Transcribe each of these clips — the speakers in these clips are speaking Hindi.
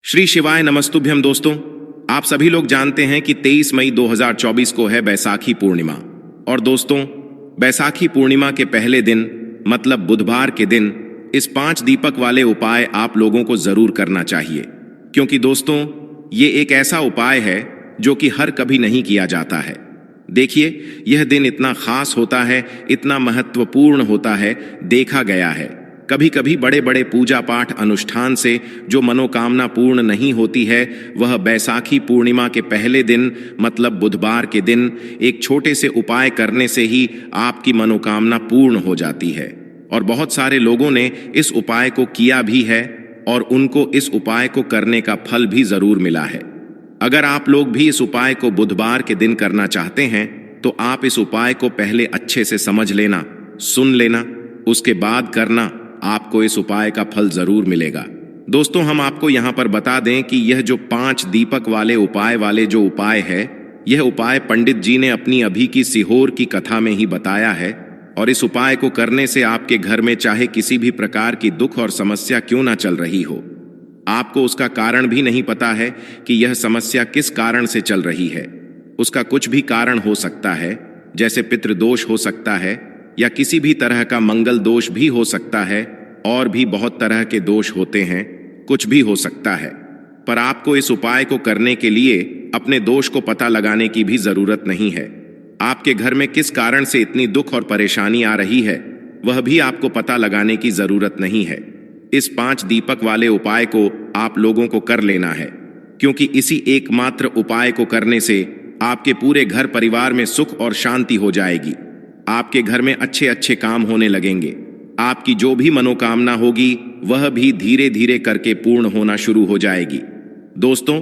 श्री शिवाय नमस्तुभ्यम। दोस्तों, आप सभी लोग जानते हैं कि 23 मई 2024 को है बैसाखी पूर्णिमा। और दोस्तों, बैसाखी पूर्णिमा के पहले दिन मतलब बुधवार के दिन इस 5 दीपक वाले उपाय आप लोगों को जरूर करना चाहिए, क्योंकि दोस्तों ये एक ऐसा उपाय है जो कि हर कभी नहीं किया जाता है। देखिए, यह दिन इतना खास होता है, इतना महत्वपूर्ण होता है। देखा गया है कभी कभी बड़े बड़े पूजा पाठ अनुष्ठान से जो मनोकामना पूर्ण नहीं होती है, वह बैसाखी पूर्णिमा के पहले दिन मतलब बुधवार के दिन एक छोटे से उपाय करने से ही आपकी मनोकामना पूर्ण हो जाती है। और बहुत सारे लोगों ने इस उपाय को किया भी है और उनको इस उपाय को करने का फल भी जरूर मिला है। अगर आप लोग भी इस उपाय को बुधवार के दिन करना चाहते हैं तो आप इस उपाय को पहले अच्छे से समझ लेना, सुन लेना, उसके बाद करना। आपको इस उपाय का फल जरूर मिलेगा। दोस्तों, हम आपको यहां पर बता दें कि यह जो 5 दीपक वाले उपाय है, यह उपाय पंडित जी ने अपनी अभी की सीहोर की कथा में ही बताया है। और इस उपाय को करने से आपके घर में चाहे किसी भी प्रकार की दुख और समस्या क्यों ना चल रही हो, आपको उसका कारण भी नहीं पता है कि यह समस्या किस कारण से चल रही है। उसका कुछ भी कारण हो सकता है, जैसे पितृदोष हो सकता है या किसी भी तरह का मंगल दोष भी हो सकता है, और भी बहुत तरह के दोष होते हैं, कुछ भी हो सकता है। पर आपको इस उपाय को करने के लिए अपने दोष को पता लगाने की भी जरूरत नहीं है। आपके घर में किस कारण से इतनी दुख और परेशानी आ रही है, वह भी आपको पता लगाने की जरूरत नहीं है। इस 5 दीपक वाले उपाय को आप लोगों को कर लेना है, क्योंकि इसी एकमात्र उपाय को करने से आपके पूरे घर परिवार में सुख और शांति हो जाएगी। आपके घर में अच्छे अच्छे काम होने लगेंगे। आपकी जो भी मनोकामना होगी वह भी धीरे धीरे करके पूर्ण होना शुरू हो जाएगी। दोस्तों,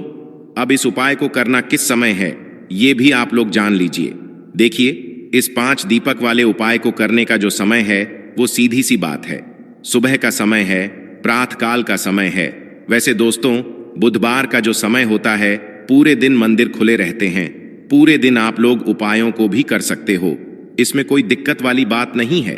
अब इस उपाय को करना किस समय है ये भी आप लोग जान लीजिए। देखिए, इस 5 दीपक वाले उपाय को करने का जो समय है वो सीधी सी बात है, सुबह का समय है, प्रातःकाल का समय है। वैसे दोस्तों, बुधवार का जो समय होता है, पूरे दिन मंदिर खुले रहते हैं, पूरे दिन आप लोग उपायों को भी कर सकते हो। इसमें कोई दिक्कत वाली बात नहीं है,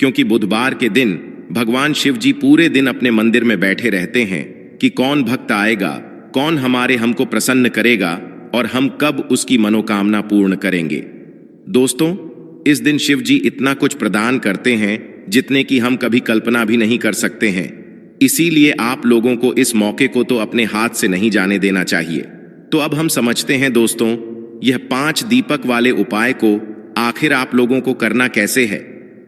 क्योंकि बुधवार के दिन भगवान शिव जी पूरे दिन अपने मंदिर में बैठे रहते हैं कि कौन भक्त आएगा, कौन हमको प्रसन्न करेगा और हम कब उसकी मनोकामना पूर्ण करेंगे। दोस्तों, इस दिन शिव जी इतना कुछ प्रदान करते हैं जितने की हम कभी कल्पना भी नहीं कर सकते हैं। इसीलिए आप लोगों को इस मौके को तो अपने हाथ से नहीं जाने देना चाहिए। तो अब हम समझते हैं दोस्तों, यह 5 दीपक वाले उपाय को आखिर आप लोगों को करना कैसे है।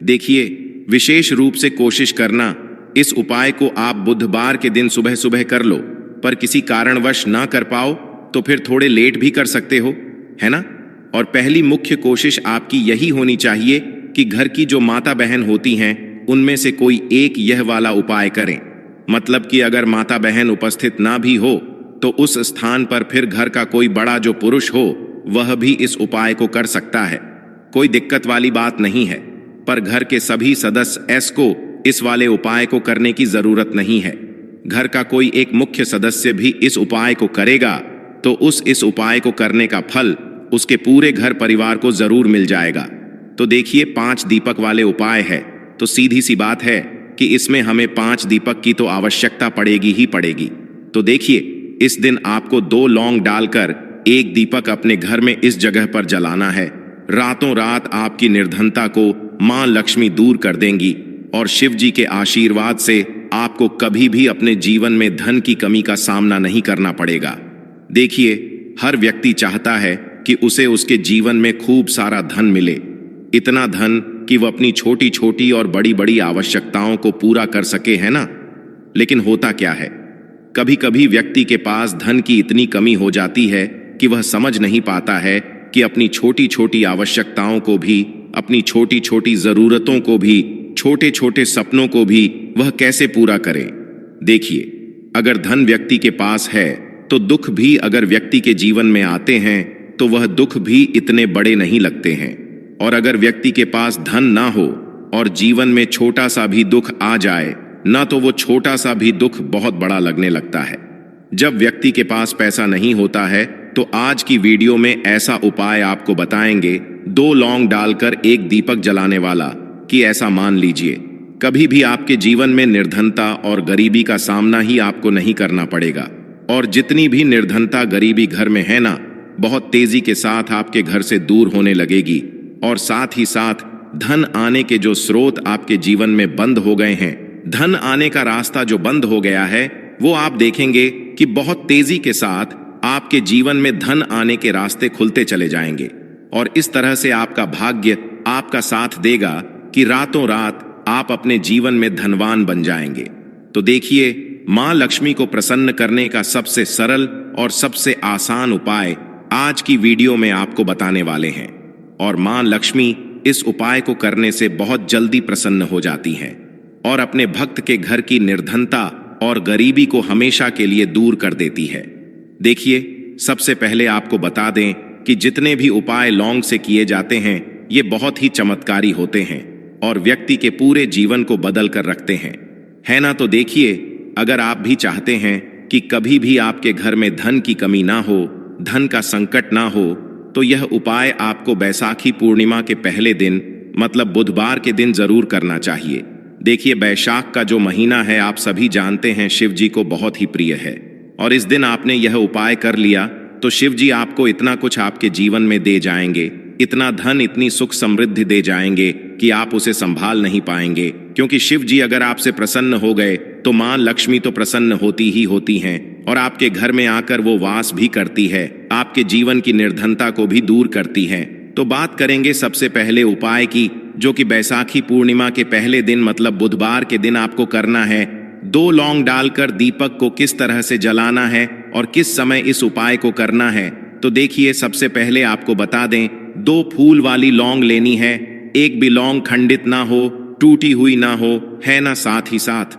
देखिए, विशेष रूप से कोशिश करना इस उपाय को आप बुधवार के दिन सुबह सुबह कर लो, पर किसी कारणवश ना कर पाओ तो फिर थोड़े लेट भी कर सकते हो, है ना। और पहली मुख्य कोशिश आपकी यही होनी चाहिए कि घर की जो माता बहन होती हैं उनमें से कोई एक यह वाला उपाय करें। मतलब कि अगर माता बहन उपस्थित ना भी हो तो उस स्थान पर फिर घर का कोई बड़ा जो पुरुष हो वह भी इस उपाय को कर सकता है। कोई दिक्कत वाली बात नहीं है, पर घर के सभी सदस्य को इस वाले उपाय को करने की जरूरत नहीं है। घर का कोई एक मुख्य सदस्य भी इस उपाय को करेगा तो इस उपाय को करने का फल उसके पूरे घर परिवार को जरूर मिल जाएगा। तो देखिए, 5 दीपक वाले उपाय है तो सीधी सी बात है कि इसमें हमें 5 दीपक की तो आवश्यकता पड़ेगी ही पड़ेगी। तो देखिए, इस दिन आपको 2 लौंग डालकर एक दीपक अपने घर में इस जगह पर जलाना है। रातों रात आपकी निर्धनता को मां लक्ष्मी दूर कर देंगी और शिव जी के आशीर्वाद से आपको कभी भी अपने जीवन में धन की कमी का सामना नहीं करना पड़ेगा। देखिए, हर व्यक्ति चाहता है कि उसे उसके जीवन में खूब सारा धन मिले, इतना धन कि वह अपनी छोटी छोटी और बड़ी बड़ी आवश्यकताओं को पूरा कर सके, है ना। लेकिन होता क्या है, कभी कभी व्यक्ति के पास धन की इतनी कमी हो जाती है कि वह समझ नहीं पाता है कि अपनी छोटी छोटी आवश्यकताओं को भी, अपनी छोटी छोटी जरूरतों को भी, छोटे छोटे सपनों को भी वह कैसे पूरा करे। देखिए, अगर धन व्यक्ति के पास है तो दुख भी अगर व्यक्ति के जीवन में आते हैं तो वह दुख भी इतने बड़े नहीं लगते हैं। और अगर व्यक्ति के पास धन ना हो और जीवन में छोटा सा भी दुख आ जाए ना, तो वो छोटा सा भी दुख बहुत बड़ा लगने लगता है। जब व्यक्ति के पास पैसा नहीं होता है तो आज की वीडियो में ऐसा उपाय आपको बताएंगे, 2 लौंग डालकर एक दीपक जलाने वाला, कि ऐसा मान लीजिए कभी भी आपके जीवन में निर्धनता और गरीबी का सामना ही आपको नहीं करना पड़ेगा और जितनी भी निर्धनता गरीबी घर में है ना, बहुत तेजी के साथ आपके घर से दूर होने लगेगी। और साथ ही साथ धन आने के जो स्रोत आपके जीवन में बंद हो गए हैं, धन आने का रास्ता जो बंद हो गया है, वो आप देखेंगे कि बहुत तेजी के साथ आपके जीवन में धन आने के रास्ते खुलते चले जाएंगे। और इस तरह से आपका भाग्य आपका साथ देगा कि रातों रात आप अपने जीवन में धनवान बन जाएंगे। तो देखिए, मां लक्ष्मी को प्रसन्न करने का सबसे सरल और सबसे आसान उपाय आज की वीडियो में आपको बताने वाले हैं। और मां लक्ष्मी इस उपाय को करने से बहुत जल्दी प्रसन्न हो जाती हैं और अपने भक्त के घर की निर्धनता और गरीबी को हमेशा के लिए दूर कर देती है। देखिए, सबसे पहले आपको बता दें कि जितने भी उपाय लौंग से किए जाते हैं, ये बहुत ही चमत्कारी होते हैं और व्यक्ति के पूरे जीवन को बदल कर रखते हैं, है ना। तो देखिए, अगर आप भी चाहते हैं कि कभी भी आपके घर में धन की कमी ना हो, धन का संकट ना हो, तो यह उपाय आपको बैसाखी पूर्णिमा के पहले दिन मतलब बुधवार के दिन जरूर करना चाहिए। देखिए, बैसाख का जो महीना है, आप सभी जानते हैं, शिव जी को बहुत ही प्रिय है। और इस दिन आपने यह उपाय कर लिया तो शिव जी आपको इतना कुछ आपके जीवन में दे जाएंगे, इतना धन, इतनी सुख समृद्धि दे जाएंगे कि आप उसे संभाल नहीं पाएंगे। क्योंकि शिव जी अगर आपसे प्रसन्न हो गए तो मां लक्ष्मी तो प्रसन्न होती ही होती हैं और आपके घर में आकर वो वास भी करती है, आपके जीवन की निर्धनता को भी दूर करती है। तो बात करेंगे सबसे पहले उपाय की, जो कि बैसाखी पूर्णिमा के पहले दिन मतलब बुधवार के दिन आपको करना है। 2 लौंग डालकर दीपक को किस तरह से जलाना है और किस समय इस उपाय को करना है। तो देखिए, सबसे पहले आपको बता दें, 2 फूल वाली लौंग लेनी है। एक भी लौंग खंडित ना हो, टूटी हुई ना हो, है ना। साथ ही साथ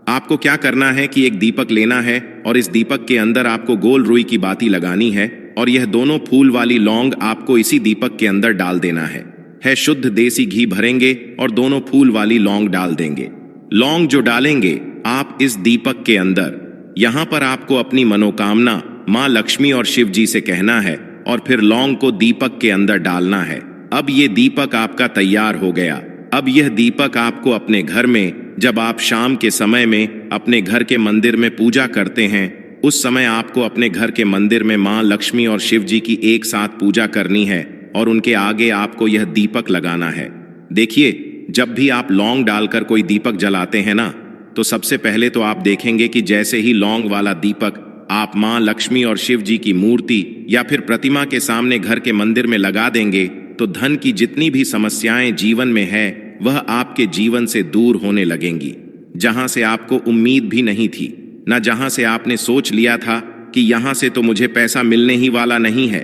आपको क्या करना है कि एक दीपक लेना है और इस दीपक के अंदर आपको गोल रुई की बाती लगानी है और यह दोनों फूल वाली लौंग आपको इसी दीपक के अंदर डाल देना है। शुद्ध देसी घी भरेंगे और दोनों फूल वाली लौंग डाल देंगे। लौंग जो डालेंगे आप इस दीपक के अंदर, यहां पर आपको अपनी मनोकामना मां लक्ष्मी और शिव जी से कहना है और फिर लौंग को दीपक के अंदर डालना है। अब ये दीपक आपका तैयार हो गया। अब यह दीपक आपको अपने घर में, जब आप शाम के समय में अपने घर के मंदिर में पूजा करते हैं, उस समय आपको अपने घर के मंदिर में मां लक्ष्मी और शिव जी की एक साथ पूजा करनी है और उनके आगे आपको यह दीपक लगाना है। देखिए, जब भी आप लौंग डालकर कोई दीपक जलाते हैं ना, तो सबसे पहले तो आप देखेंगे कि जैसे ही लौंग वाला दीपक आप मां लक्ष्मी और शिव जी की मूर्ति या फिर प्रतिमा के सामने घर के मंदिर में लगा देंगे, तो धन की जितनी भी समस्याएं जीवन में है, वह आपके जीवन से दूर होने लगेंगी। जहां से आपको उम्मीद भी नहीं थी ना, जहां से आपने सोच लिया था कि यहां से तो मुझे पैसा मिलने ही वाला नहीं है,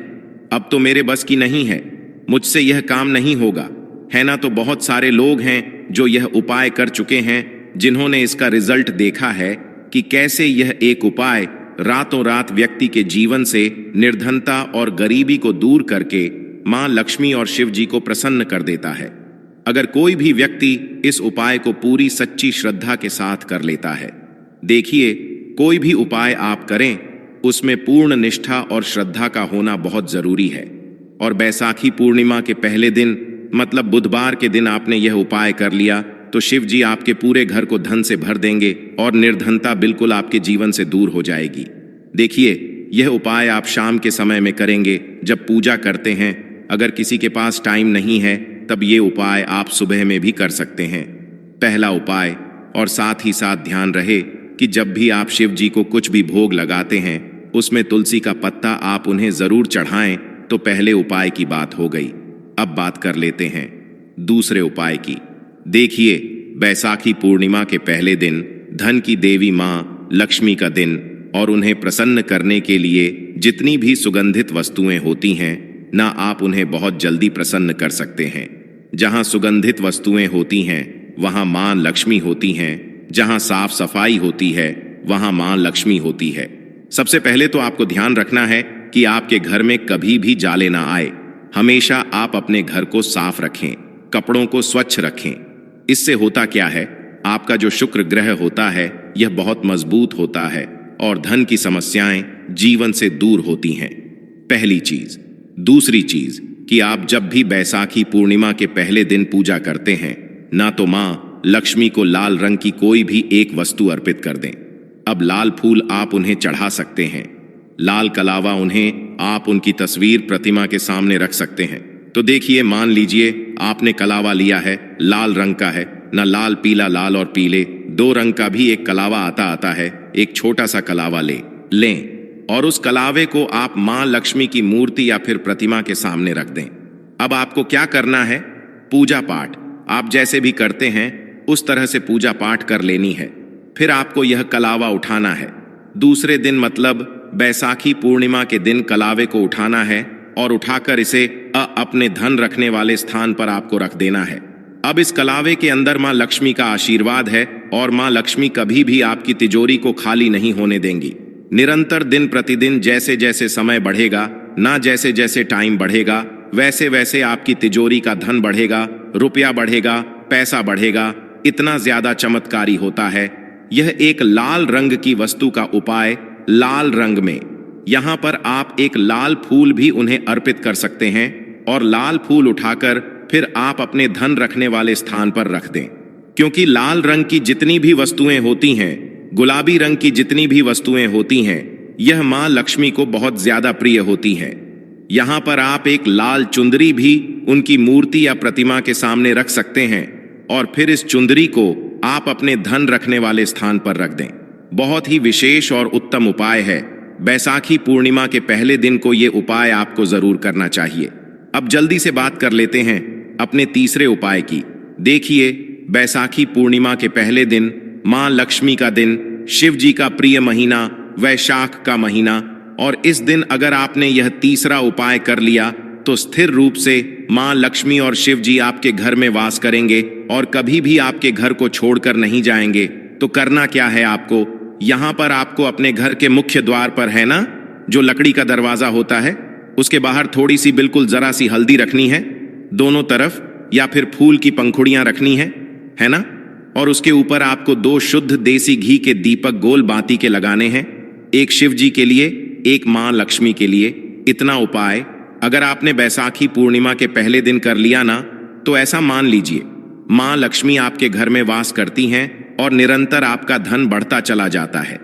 अब तो मेरे बस की नहीं है, मुझसे यह काम नहीं होगा, है ना। तो बहुत सारे लोग हैं जो यह उपाय कर चुके हैं, जिन्होंने इसका रिजल्ट देखा है कि कैसे यह एक उपाय रातों रात व्यक्ति के जीवन से निर्धनता और गरीबी को दूर करके मां लक्ष्मी और शिव जी को प्रसन्न कर देता है। अगर कोई भी व्यक्ति इस उपाय को पूरी सच्ची श्रद्धा के साथ कर लेता है, देखिए, कोई भी उपाय आप करें, उसमें पूर्ण निष्ठा और श्रद्धा का होना बहुत जरूरी है। और बैसाखी पूर्णिमा के पहले दिन मतलब बुधवार के दिन आपने यह उपाय कर लिया तो शिव जी आपके पूरे घर को धन से भर देंगे और निर्धनता बिल्कुल आपके जीवन से दूर हो जाएगी। देखिए, यह उपाय आप शाम के समय में करेंगे जब पूजा करते हैं। अगर किसी के पास टाइम नहीं है, तब ये उपाय आप सुबह में भी कर सकते हैं। पहला उपाय, और साथ ही साथ ध्यान रहे कि जब भी आप शिव जी को कुछ भी भोग लगाते हैं, उसमें तुलसी का पत्ता आप उन्हें जरूर चढ़ाएं। तो पहले उपाय की बात हो गई। अब बात कर लेते हैं दूसरे उपाय की। देखिए, बैसाखी पूर्णिमा के पहले दिन धन की देवी मां लक्ष्मी का दिन और उन्हें प्रसन्न करने के लिए जितनी भी सुगंधित वस्तुएं होती हैं ना, आप उन्हें बहुत जल्दी प्रसन्न कर सकते हैं। जहां सुगंधित वस्तुएं होती हैं वहां मां लक्ष्मी होती हैं, जहां साफ सफाई होती है वहां मां लक्ष्मी होती है। सबसे पहले तो आपको ध्यान रखना है कि आपके घर में कभी भी जाले ना आए। हमेशा आप अपने घर को साफ रखें, कपड़ों को स्वच्छ रखें। इससे होता क्या है, आपका जो शुक्र ग्रह होता है यह बहुत मजबूत होता है और धन की समस्याएं जीवन से दूर होती हैं। पहली चीज। दूसरी चीज कि आप जब भी बैसाखी पूर्णिमा के पहले दिन पूजा करते हैं ना, तो मां लक्ष्मी को लाल रंग की कोई भी एक वस्तु अर्पित कर दें। अब लाल फूल आप उन्हें चढ़ा सकते हैं। लाल कलावा उन्हें आप उनकी तस्वीर प्रतिमा के सामने रख सकते हैं। तो देखिए, मान लीजिए आपने कलावा लिया है, लाल रंग का है ना, लाल पीला, लाल और पीले दो रंग का भी एक कलावा आता है। एक छोटा सा कलावा लें और उस कलावे को आप मां लक्ष्मी की मूर्ति या फिर प्रतिमा के सामने रख दें। अब आपको क्या करना है? पूजा पाठ आप जैसे भी करते हैं उस तरह से पूजा पाठ कर लेनी है। फिर आपको यह कलावा उठाना है। दूसरे दिन मतलब बैसाखी पूर्णिमा के दिन कलावे को उठाना है और उठाकर इसे अपने धन रखने वाले स्थान पर आपको रख देना है। अब इस कलावे के अंदर मां लक्ष्मी का आशीर्वाद है और मां लक्ष्मी कभी भी आपकी तिजोरी को खाली नहीं होने देंगी। निरंतर दिन प्रतिदिन जैसे जैसे समय बढ़ेगा ना, जैसे जैसे टाइम बढ़ेगा, वैसे वैसे आपकी तिजोरी का धन बढ़ेगा, रुपया बढ़ेगा, पैसा बढ़ेगा। इतना ज्यादा चमत्कारी होता है। यह एक लाल रंग की वस्तु का उपाय, लाल रंग में यहां पर आप एक लाल फूल भी उन्हें अर्पित कर सकते हैं और लाल फूल उठाकर फिर आप अपने धन रखने वाले स्थान पर रख दें। क्योंकि लाल रंग की जितनी भी वस्तुएं होती हैं, गुलाबी रंग की जितनी भी वस्तुएं होती हैं, यह मां लक्ष्मी को बहुत ज्यादा प्रिय होती हैं। यहां पर आप एक लाल चुंदरी भी उनकी मूर्ति या प्रतिमा के सामने रख सकते हैं और फिर इस चुंदरी को आप अपने धन रखने वाले स्थान पर रख दें। बहुत ही विशेष और उत्तम उपाय है। बैसाखी पूर्णिमा के पहले दिन को यह उपाय आपको जरूर करना चाहिए। अब जल्दी से बात कर लेते हैं अपने तीसरे उपाय की। देखिए, बैसाखी पूर्णिमा के पहले दिन मां लक्ष्मी का दिन, शिव जी का प्रिय महीना वैशाख का महीना, और इस दिन अगर आपने यह तीसरा उपाय कर लिया तो स्थिर रूप से मां लक्ष्मी और शिव जी आपके घर में वास करेंगे और कभी भी आपके घर को छोड़कर नहीं जाएंगे। तो करना क्या है आपको? यहां पर आपको अपने घर के मुख्य द्वार पर, है ना, जो लकड़ी का दरवाजा होता है, उसके बाहर थोड़ी सी बिल्कुल जरा सी हल्दी रखनी है दोनों तरफ, या फिर फूल की पंखुड़ियां रखनी है ना, और उसके ऊपर आपको 2 शुद्ध देसी घी के दीपक गोल बाती के लगाने हैं। एक शिव जी के लिए, एक मां लक्ष्मी के लिए। इतना उपाय अगर आपने बैसाखी पूर्णिमा के पहले दिन कर लिया ना, तो ऐसा मान लीजिए मां लक्ष्मी आपके घर में वास करती हैं और निरंतर आपका धन बढ़ता चला जाता है।